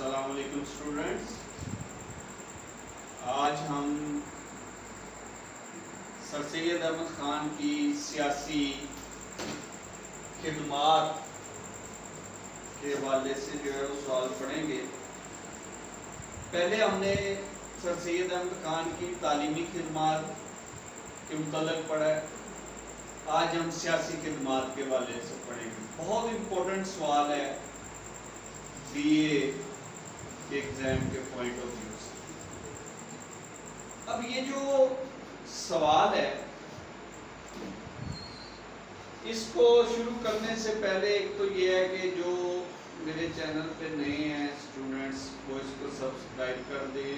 السلام علیکم اسٹوڈنٹس، آج ہم سر سید احمد خان کی سیاسی خدمات کے حوالے سے جو ہے وہ سوال پڑھیں گے۔ پہلے ہم نے سر سید احمد خان کی تعلیمی خدمات کے متعلق پڑھا ہے، آج ہم سیاسی خدمات کے حوالے سے پڑھیں گے۔ بہت امپورٹنٹ سوال ہے بی اے کے ایگزام کے پوائنٹ آف ویو سے۔ اب یہ جو سوال ہے اس کو شروع کرنے سے پہلے ایک تو یہ ہے کہ جو میرے چینل پہ نئے ہیں اسٹوڈنٹس وہ اس کو سبسکرائب کر دیں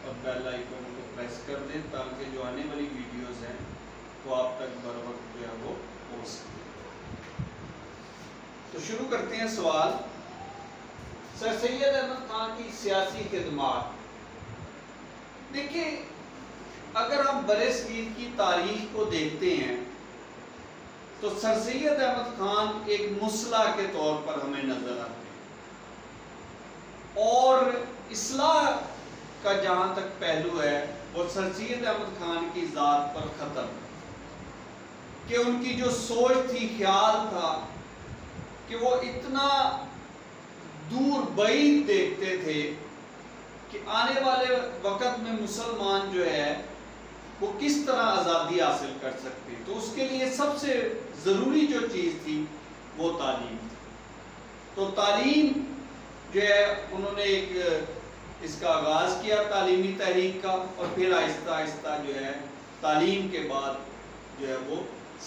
اور بیل آئیکن کو پریس کر دیں تاکہ جو آنے والی ویڈیوز ہیں وہ آپ تک بر وقت جو ہے وہ پہنچ سکیں۔ تو شروع کرتے ہیں سوال۔ سر سید احمد خان کی سیاسی خدمات، دیکھیں اگر ہم برصغیر کی تاریخ کو دیکھتے ہیں تو سر سید احمد خان ایک مصلح کے طور پر ہمیں نظر آتے ہیں، اور اصلاح کا جہاں تک پہلو ہے وہ سر سید احمد خان کی ذات پر ختم ہے کہ ان کی جو سوچ تھی، خیال تھا کہ وہ اتنا دور بعید دیکھتے تھے کہ آنے والے وقت میں مسلمان جو ہے وہ کس طرح آزادی حاصل کر سکتے، تو اس کے لیے سب سے ضروری جو چیز تھی وہ تعلیم تھی۔ تو تعلیم جو ہے انہوں نے ایک اس کا آغاز کیا تعلیمی تحریک کا، اور پھر آہستہ آہستہ جو ہے تعلیم کے بعد جو ہے وہ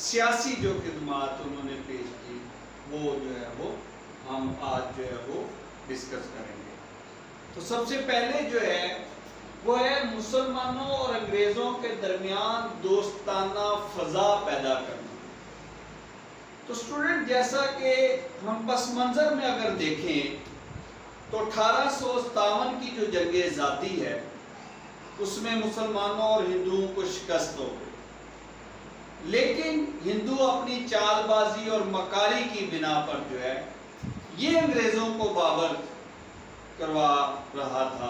سیاسی جو خدمات انہوں نے پیش کی وہ جو ہے وہ ہم آج جو ہے وہ ڈسکس کریں گے۔ تو سب سے پہلے جو ہے وہ ہے مسلمانوں اور انگریزوں کے درمیان دوستانہ فضا پیدا کرنا۔ تو اسٹوڈنٹ جیسا کہ ہم پس منظر میں اگر دیکھیں تو 1857 کی جو جنگ ذاتی ہے اس میں مسلمانوں اور ہندوؤں کو شکست ہو گئی، لیکن ہندو اپنی چال بازی اور مکاری کی بنا پر جو ہے یہ انگریزوں کو باور کروا رہا تھا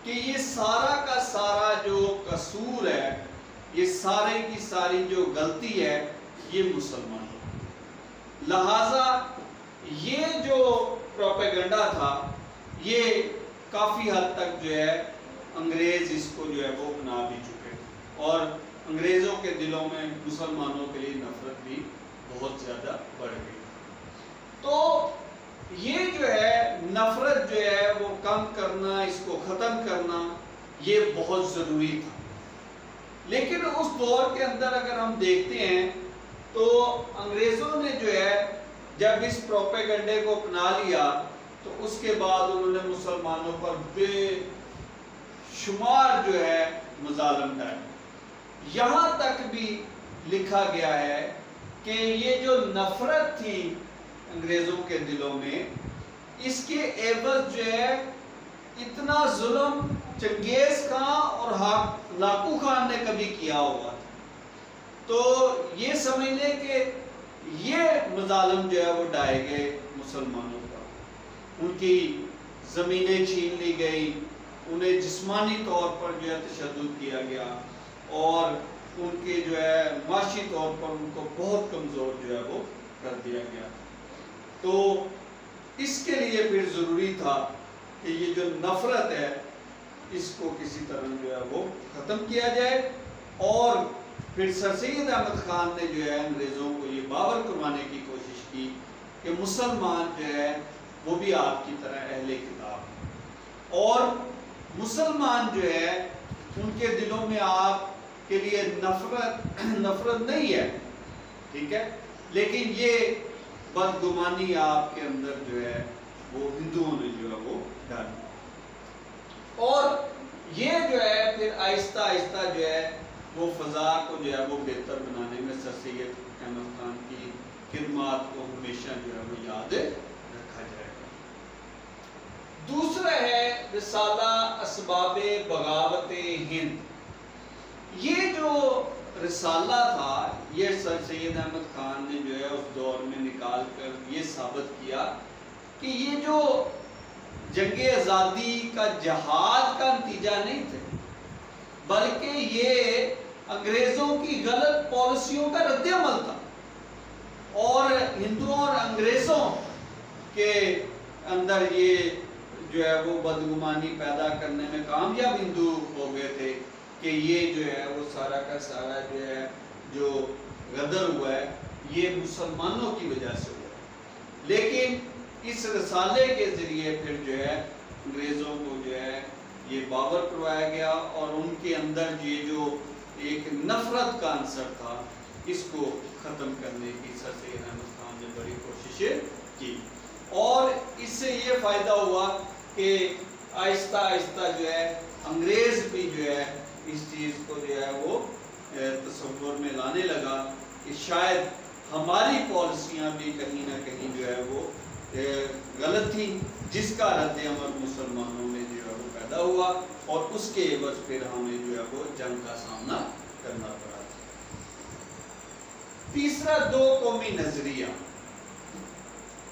کہ یہ سارا کا سارا جو قصور ہے، یہ سارے کی ساری جو غلطی ہے یہ مسلمانوں، لہٰذا یہ جو پروپیگنڈا تھا یہ کافی حد تک جو ہے انگریز اس کو جو ہے وہ اپنا بھی چکے، اور انگریزوں کے دلوں میں مسلمانوں کے لیے نفرت بھی بہت زیادہ بڑھ گئی۔ تو یہ جو ہے نفرت جو ہے وہ کم کرنا، اس کو ختم کرنا یہ بہت ضروری تھا۔ لیکن اس دور کے اندر اگر ہم دیکھتے ہیں تو انگریزوں نے جو ہے جب اس پروپیگنڈے کو اپنا لیا تو اس کے بعد انہوں نے مسلمانوں پر بے شمار جو ہے مظالم ڈالے، یہاں تک بھی لکھا گیا ہے کہ یہ جو نفرت تھی انگریزوں کے دلوں میں، اس کے عوض جو ہے اتنا ظلم چنگیز خان اور لاکو خان نے کبھی کیا ہوا تھا۔ تو یہ سمجھ لیں کہ یہ مظالم جو ہے وہ ڈھائے گئے مسلمانوں پر، ان کی زمینیں چھین لی گئی، انہیں جسمانی طور پر جو ہے تشدد کیا گیا، اور ان کے جو ہے معاشی طور پر ان کو بہت کمزور جو ہے وہ کر دیا گیا۔ تو اس کے لیے پھر ضروری تھا کہ یہ جو نفرت ہے اس کو کسی طرح جو ہے وہ ختم کیا جائے، اور پھر سر سید احمد خان نے جو ہے انگریزوں کو یہ باور کروانے کی کوشش کی کہ مسلمان جو ہے وہ بھی آپ کی طرح اہل کتاب ہیں، اور مسلمان جو ہے ان کے دلوں میں آپ کے لیے نفرت نہیں ہے، ٹھیک ہے، لیکن یہ بدگمانی آپ کے اندر جو ہے وہ ہندوؤں نے جو ہے وہ ڈالی، اور یہ جو ہے پھر آہستہ آہستہ جو ہے وہ فضا کو جو ہے وہ بہتر بنانے میں سر سید احمد خان کی خدمات کو ہمیشہ جو ہے وہ یاد رکھا جائے گا۔ دوسرا ہے رسالہ اسباب بغاوت ہند۔ یہ جو رسالہ تھا یہ سر سید احمد خان نے جو ہے اس دور میں نکال کر یہ ثابت کیا کہ یہ جو جنگ آزادی کا جہاد کا نتیجہ نہیں تھے، بلکہ یہ انگریزوں کی غلط پالیسیوں کا رد عمل تھا، اور ہندوؤں اور انگریزوں کے اندر یہ جو ہے وہ بدگمانی پیدا کرنے میں کامیاب ہندو ہو گئے تھے کہ یہ جو ہے وہ سارا کا سارا جو ہے جو غدر ہوا ہے یہ مسلمانوں کی وجہ سے ہوا ہے۔ لیکن اس رسالے کے ذریعے پھر جو ہے انگریزوں کو جو ہے یہ باور کروایا گیا، اور ان کے اندر یہ جو ایک نفرت کا عنصر تھا اس کو ختم کرنے کی سر سید احمد خان نے بڑی کوششیں کی، اور اس سے یہ فائدہ ہوا کہ آہستہ آہستہ جو ہے انگریز بھی جو ہے اس چیز کو جو ہے وہ تصور میں لانے لگا کہ شاید ہماری پالیسیاں بھی کہیں نہ کہیں جو ہے وہ غلط تھی، جس کا رد عمل مسلمانوں میں جو ہے وہ پیدا ہوا، اور اس کے عوض پھر ہمیں جو ہے وہ جنگ کا سامنا کرنا پڑا۔ تیسرا دو قومی نظریہ،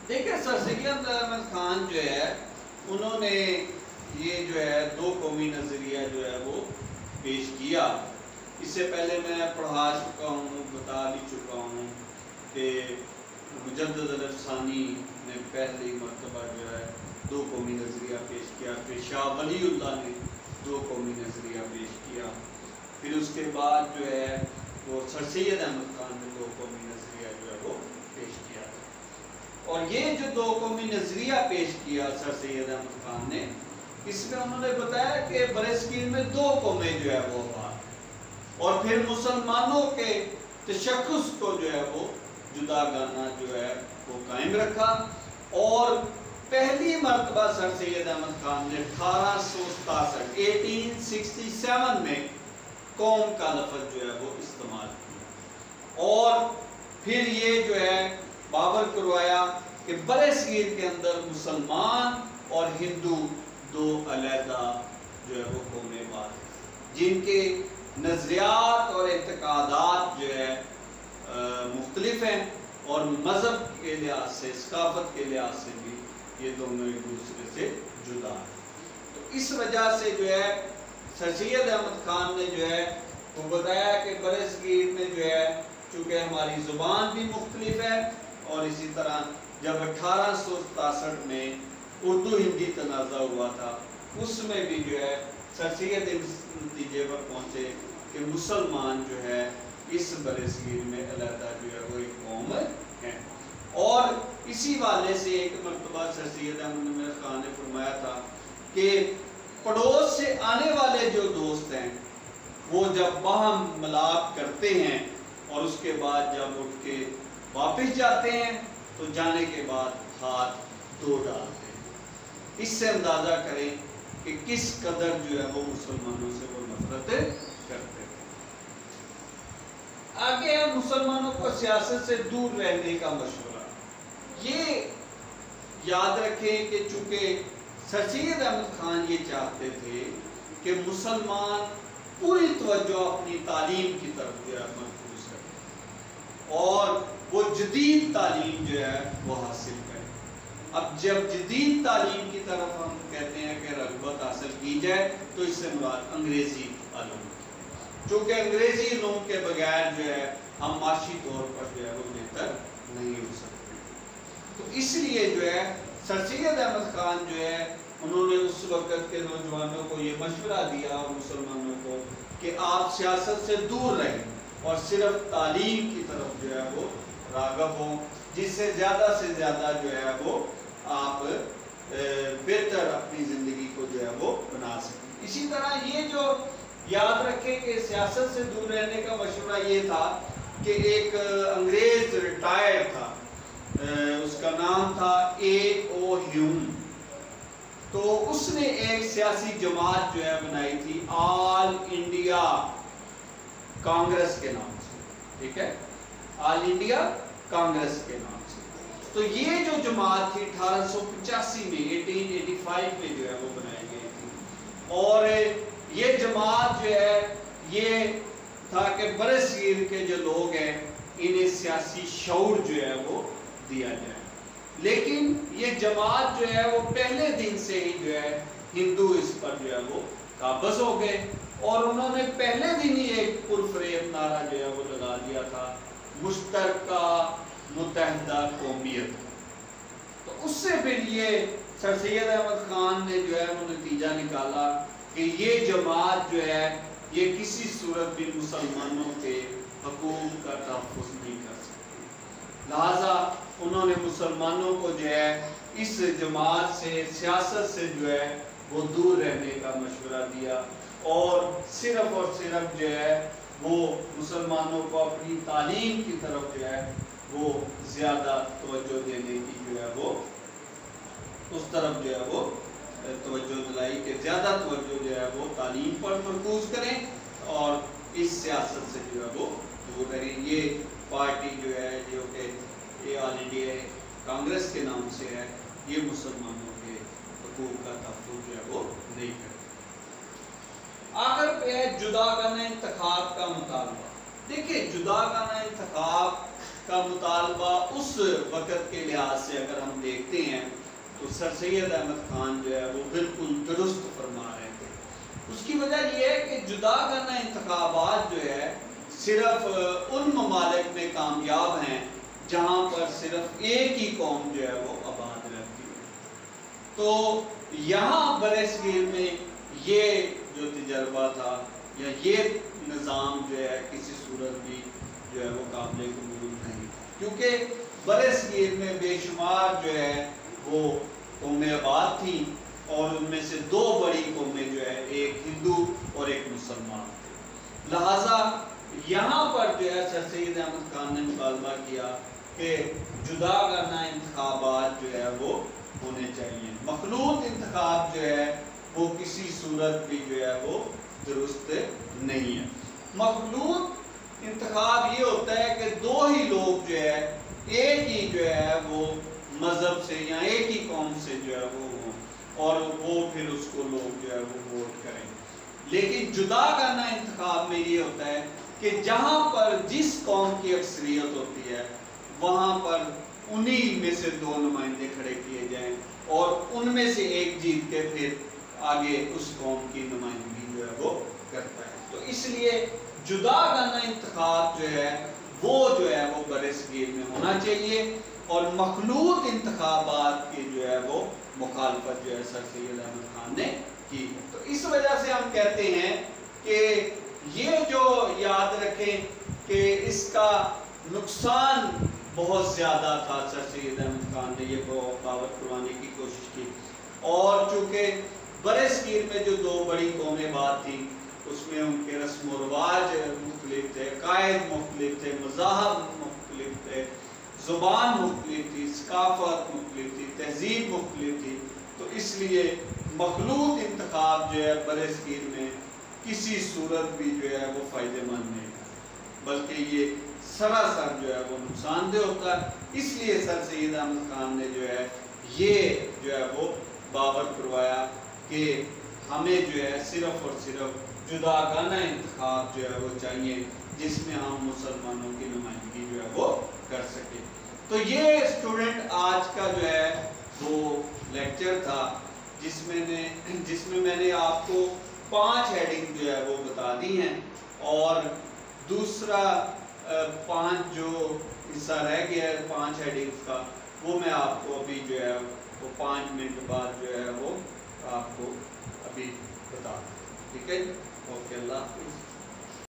دیکھیں سر سید احمد خان جو ہے انہوں نے یہ جو ہے دو قومی نظریہ جو ہے وہ پیش کیا۔ اس سے پہلے میں پڑھا چکا ہوں، بتا بھی چکا ہوں کہ مجدد الافسانی نے پہلی مرتبہ جو ہے دو قومی نظریہ پیش کیا، پھر شاہ ولی اللہ نے دو قومی نظریہ پیش کیا، پھر اس کے بعد جو ہے وہ سر سید احمد خان نے دو قومی نظریہ جو ہے وہ پیش کیا، اور یہ جو دو قومی نظریہ پیش کیا سر سید احمد خان نے، اس میں انہوں نے بتایا کہ برصغیر میں دو قومیں جو ہے وہ آباد، اور پھر مسلمانوں کے تشخص کو جو ہے وہ جدا گانا جو ہے وہ قائم رکھا، اور پہلی مرتبہ سر سید احمد خان نے 1867 میں قوم کا لفظ جو ہے وہ استعمال کیا، اور پھر یہ جو ہے باور کروایا کہ برصغیر کے اندر مسلمان اور ہندو دو علیحدہ جو ہے وہ قومیں بات ہیں، جن کے نظریات اور اعتقادات جو ہے مختلف ہیں، اور مذہب کے لحاظ سے، ثقافت کے لحاظ سے بھی یہ دونوں ایک دوسرے سے جدا ہیں۔ تو اس وجہ سے جو ہے سر سید احمد خان نے جو ہے وہ بتایا کہ برصغیر میں جو ہے چونکہ ہماری زبان بھی مختلف ہے، اور اسی طرح جب 1867 میں اردو ہندی تنازع ہوا تھا اس میں بھی جو ہے سر سید اس نتیجے پر پہنچے کہ مسلمان جو ہے اس برصغیر میں علیحدہ جو ہے وہ ایک قوم ہے، اور اسی والے سے ایک مرتبہ سر سید احمد خان نے فرمایا تھا کہ پڑوس سے آنے والے جو دوست ہیں وہ جب باہم ملاپ کرتے ہیں اور اس کے بعد جب اٹھ کے واپس جاتے ہیں تو جانے کے بعد ہاتھ دھو ڈالتے ہیں، اس سے اندازہ کریں کہ کس قدر جو ہے وہ مسلمانوں سے وہ نفرت کرتے ہیں۔ آگے ہم مسلمانوں کو سیاست سے دور رہنے کا مشورہ، یہ یاد رکھیں کہ چونکہ سر سید احمد خان یہ چاہتے تھے کہ مسلمان پوری توجہ اپنی تعلیم کی طرف جو ہے مرکوز کریں، اور وہ جدید تعلیم جو ہے وہ حاصل کریں۔ اب جب جدید تعلیم کی طرف ہم کہتے ہیں کہ رغبت حاصل کی جائے تو اس سے مراد انگریزی علوم، چونکہ انگریزی علوم کے بغیر جو ہے ہم معاشی طور پر جو ہے وہ بہتر نہیں ہو سکتے۔ تو اس لیے جو ہے سر سید احمد خان جو ہے انہوں نے اس وقت کے نوجوانوں کو یہ مشورہ دیا اور مسلمانوں کو کہ آپ سیاست سے دور رہیں اور صرف تعلیم کی طرف جو ہے وہ راغب ہوں، جس سے زیادہ جو ہے وہ آپ بہتر اپنی زندگی کو جو ہے وہ بنا سکیں۔ اسی طرح یہ جو یاد رکھیں کہ سیاست سے دور رہنے کا مشورہ یہ تھا کہ ایک انگریز ریٹائر تھا، اس کا نام تھا اے او ہیوم، تو اس نے ایک سیاسی جماعت جو ہے بنائی تھی آل انڈیا کانگریس کے نام سے، ٹھیک ہے، آل انڈیا کانگریس کے نام سے۔ تو یہ جو جماعت تھی 1885 میں 1885 میں جو ہے وہ بنائی گئی تھی، اور یہ جماعت جو ہے یہ تھا کہ برصغیر کے جو لوگ ہیں انہیں سیاسی شعور جو ہے وہ دیا جائے، لیکن یہ جماعت جو ہے وہ پہلے دن سے ہی جو ہے ہندو اس پر جو ہے وہ قابض ہو گئے، اور انہوں نے پہلے دن ہی ایک پرفریب نعرہ جو ہے وہ لگا دیا تھا، مشترکہ متحدہ قومیت۔ تو اس سے پھر یہ سر سید احمد خان نے جو ہے وہ نتیجہ نکالا کہ یہ جماعت جو ہے یہ کسی صورت بھی مسلمانوں کے حقوق کا تحفظ نہیں کر سکتی، لہٰذا انہوں نے مسلمانوں کو جو ہے اس جماعت سے، سیاست سے جو ہے وہ دور رہنے کا مشورہ دیا، اور صرف جو ہے وہ مسلمانوں کو اپنی تعلیم کی طرف جو ہے وہ زیادہ توجہ دینے کی جو ہے وہ اس طرف جو ہے وہ توجہ دلائی کہ زیادہ توجہ جو ہے وہ تعلیم پر مرکوز کریں اور اس سیاست سے جو ہے وہ دور رہیں۔ یہ پارٹی جو ہے جو کہ یہ آل انڈیا کانگریس کے نام سے ہے، یہ مسلمانوں کے حقوق کا تحفظ جو ہے وہ نہیں کرتی۔ آخر پہ ہے جداگانہ انتخاب کا مطالبہ۔ دیکھیں جداگانہ انتخاب کا مطالبہ اس وقت کے لحاظ سے اگر ہم دیکھتے ہیں تو سر سید احمد خان جو ہے وہ بالکل درست فرما رہے تھے۔ اس کی وجہ یہ ہے کہ جداگانہ انتخابات جو ہے صرف ان ممالک میں کامیاب ہیں جہاں پر صرف ایک ہی قوم جو ہے وہ آباد رہتی ہے۔ تو یہاں برصغیر میں یہ جو تجربہ تھا یا یہ نظام جو ہے کسی صورت بھی جو ہے وہ قابل قبول نہیں، کیونکہ برصغیر میں بے شمار جو ہے وہ قومیں آباد تھیں، اور ان میں سے دو بڑی قومیں جو ہے ایک ہندو اور ایک مسلمان تھے، لہٰذا یہاں پر جو ہے سر سید احمد خان نے مطالبہ کیا کہ جداگانہ انتخابات جو ہے وہ ہونے چاہیے، مخلوط انتخاب جو ہے وہ کسی صورت بھی جو ہے وہ درست نہیں ہے۔ مخلوط انتخاب یہ ہوتا ہے کہ دو ہی لوگ جو ہے ایک ہی جو ہے وہ مذہب سے یا ایک ہی قوم سے جو ہے وہ ہوں، اور وہ پھر اس کو لوگ جو ہے وہ ووٹ کریں۔ لیکن جداگانہ انتخاب میں یہ ہوتا ہے کہ جہاں پر جس قوم کی اکثریت ہوتی ہے وہاں پر انہی میں سے دو نمائندے کھڑے کیے جائیں، اور ان میں سے ایک جیت کے پھر آگے اس قوم کی نمائندگی جو ہے وہ کرتا ہے۔ تو اس لیے جداگانہ انتخاب جو ہے وہ برصغیر میں ہونا چاہیے، اور مخلوط انتخابات کی جو ہے وہ مخالفت جو ہے سر سید احمد خان نے کی۔ تو اس وجہ سے ہم کہتے ہیں کہ یہ جو یاد رکھیں کہ اس کا نقصان بہت زیادہ تھا، سر سید احمد خان نے یہ باور کروانے کی کوشش کی، اور چونکہ برصغیر میں جو دو بڑی قومیں آباد تھیں اس میں ان کے رسم و رواج مختلف تھے، قائد مختلف تھے، مذاہب مختلف تھے، زبان مختلف تھی، ثقافت مختلف تھی، تہذیب مختلف تھی، تو اس لیے مخلوط انتخاب جو ہے برصغیر میں کسی صورت بھی جو ہے وہ فائدہ مند نہیں ہے، بلکہ یہ سراسر جو ہے وہ نقصان دہ ہوتا ہے۔ اس لیے سر سید احمد خان نے جو ہے یہ جو ہے وہ باور کروایا کہ ہمیں جو ہے صرف اور صرف جداگانہ انتخاب جو ہے وہ چاہیے جس میں ہم مسلمانوں کی نمائندگی جو ہے وہ کر سکیں۔ تو یہ اسٹوڈنٹ آج کا جو ہے وہ لیکچر تھا جس میں میں نے آپ کو 5 ہیڈنگ جو ہے وہ بتا دی ہیں، اور دوسرا 5 جو حصہ رہ گیا ہے 5 ہیڈنگز کا وہ میں آپ کو ابھی جو ہے وہ 5 منٹ بعد جو ہے وہ آپ کو ابھی بتا دوں، ٹھیک ہے؟ اوکے، اللہ حافظ۔